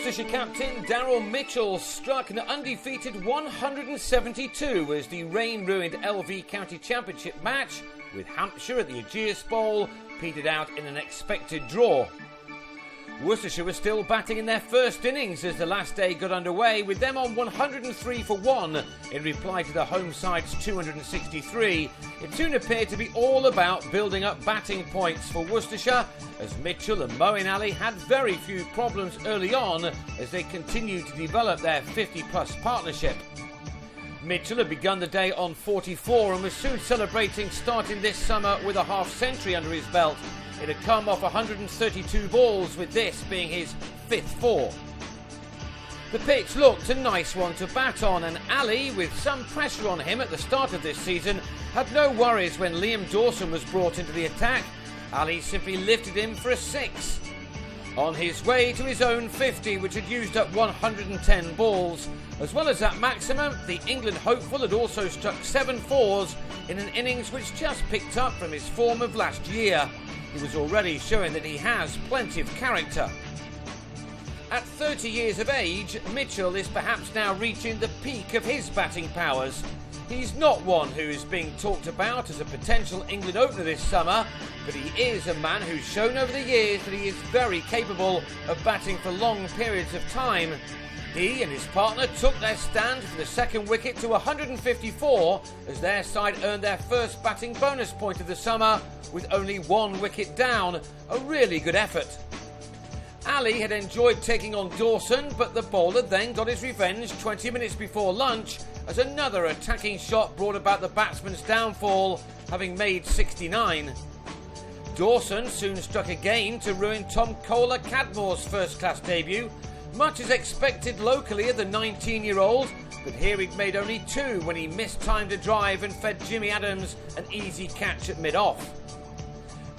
Worcestershire captain Daryl Mitchell struck an undefeated 172 as the rain-ruined LV County Championship match with Hampshire at the Ageas Bowl petered out in an expected draw. Worcestershire was still batting in their first innings as the last day got underway, with them on 103 for 1 in reply to the home side's 263. It soon appeared to be all about building up batting points for Worcestershire, as Mitchell and Moeen Ali had very few problems early on as they continued to develop their 50-plus partnership. Mitchell had begun the day on 44 and was soon celebrating starting this summer with a half-century under his belt. It had come off 132 balls, with this being his fifth four. The pitch looked a nice one to bat on, and Ali, with some pressure on him at the start of this season, had no worries when Liam Dawson was brought into the attack. Ali simply lifted him for a 6. On his way to his own 50, which had used up 110 balls. As well as that maximum, the England hopeful had also struck 7 fours in an innings which just picked up from his form of last year. He was already showing that he has plenty of character. At 30 years of age, Mitchell is perhaps now reaching the peak of his batting powers. He's not one who is being talked about as a potential England opener this summer, but he is a man who's shown over the years that he is very capable of batting for long periods of time. He and his partner took their stand for the second wicket to 154 as their side earned their first batting bonus point of the summer with only 1 wicket down. A really good effort. Ali had enjoyed taking on Dawson, but the bowler then got his revenge 20 minutes before lunch as another attacking shot brought about the batsman's downfall, having made 69. Dawson soon struck again to ruin Tom Kohler-Cadmore's first-class debut, much as expected locally of the 19-year-old, but here he'd made only 2 when he missed time to drive and fed Jimmy Adams an easy catch at mid-off.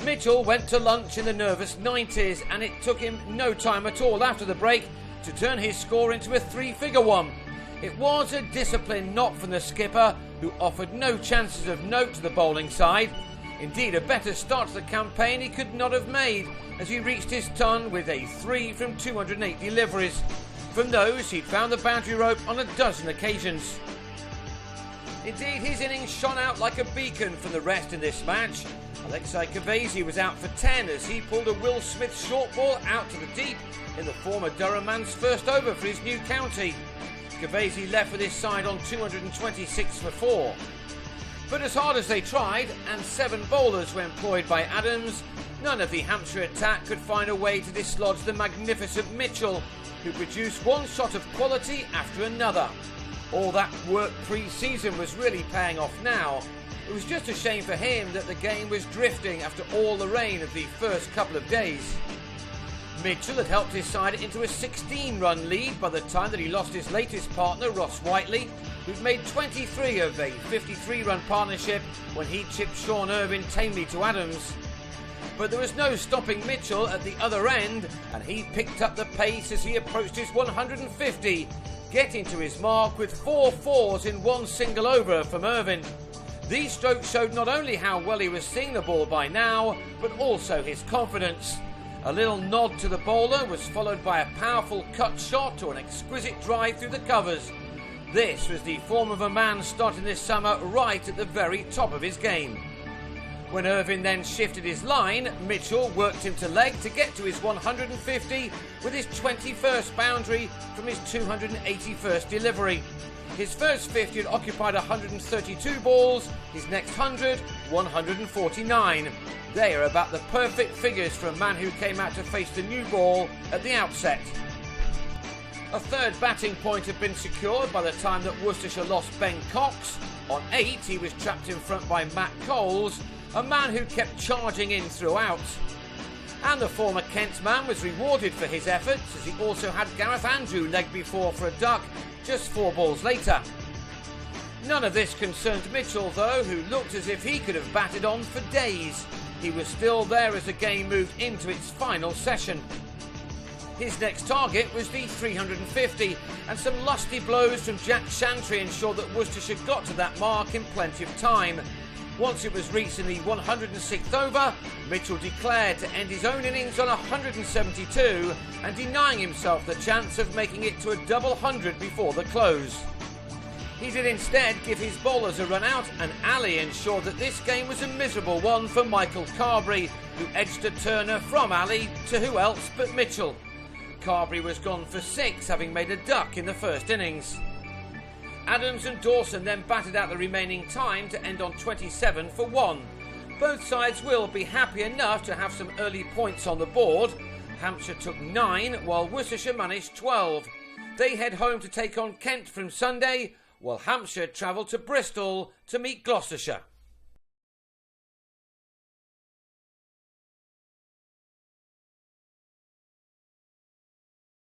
Mitchell went to lunch in the nervous 90s, and it took him no time at all after the break to turn his score into a 3-figure one. It was a disciplined knock from the skipper, who offered no chances of note to the bowling side. Indeed, a better start to the campaign he could not have made, as he reached his ton with a 3 from 208 deliveries. From those, he'd found the boundary rope on a dozen occasions. Indeed, his innings shone out like a beacon from the rest in this match. Alexei Kavesi was out for 10 as he pulled a Will Smith short ball out to the deep in the former Durham man's first over for his new county. Kavesi left with his side on 226 for 4. But as hard as they tried, and 7 bowlers were employed by Adams, none of the Hampshire attack could find a way to dislodge the magnificent Mitchell, who produced one shot of quality after another. All that work pre-season was really paying off now. It was just a shame for him that the game was drifting after all the rain of the first couple of days. Mitchell had helped his side into a 16-run lead by the time that he lost his latest partner, Ross Whiteley, who'd made 23 of a 53-run partnership when he chipped Sean Irvine tamely to Adams. But there was no stopping Mitchell at the other end, and he picked up the pace as he approached his 150, getting to his mark with 4 fours in one single over from Irvine. These strokes showed not only how well he was seeing the ball by now, but also his confidence. A little nod to the bowler was followed by a powerful cut shot or an exquisite drive through the covers. This was the form of a man starting this summer right at the very top of his game. When Irvine then shifted his line, Mitchell worked him to leg to get to his 150 with his 21st boundary from his 281st delivery. His first 50 had occupied 132 balls, his next 100, 149. They are about the perfect figures for a man who came out to face the new ball at the outset. A third batting point had been secured by the time that Worcestershire lost Ben Cox. On 8, he was trapped in front by Matt Coles, a man who kept charging in throughout. And the former Kent man was rewarded for his efforts, as he also had Gareth Andrew legged before for a duck just 4 balls later. None of this concerned Mitchell though, who looked as if he could have batted on for days. He was still there as the game moved into its final session. His next target was the 350, and some lusty blows from Jack Shantry ensured that Worcestershire got to that mark in plenty of time. Once it was reached in the 106th over, Mitchell declared to end his own innings on 172 and denying himself the chance of making it to a double hundred before the close. He did instead give his bowlers a run out, and Ali ensured that this game was a miserable one for Michael Carberry, who edged a turner from Ali to who else but Mitchell. Carberry was gone for 6, having made a duck in the first innings. Adams and Dawson then batted out the remaining time to end on 27 for 1. Both sides will be happy enough to have some early points on the board. Hampshire took 9, while Worcestershire managed 12. They head home to take on Kent from Sunday, while Hampshire travel to Bristol to meet Gloucestershire.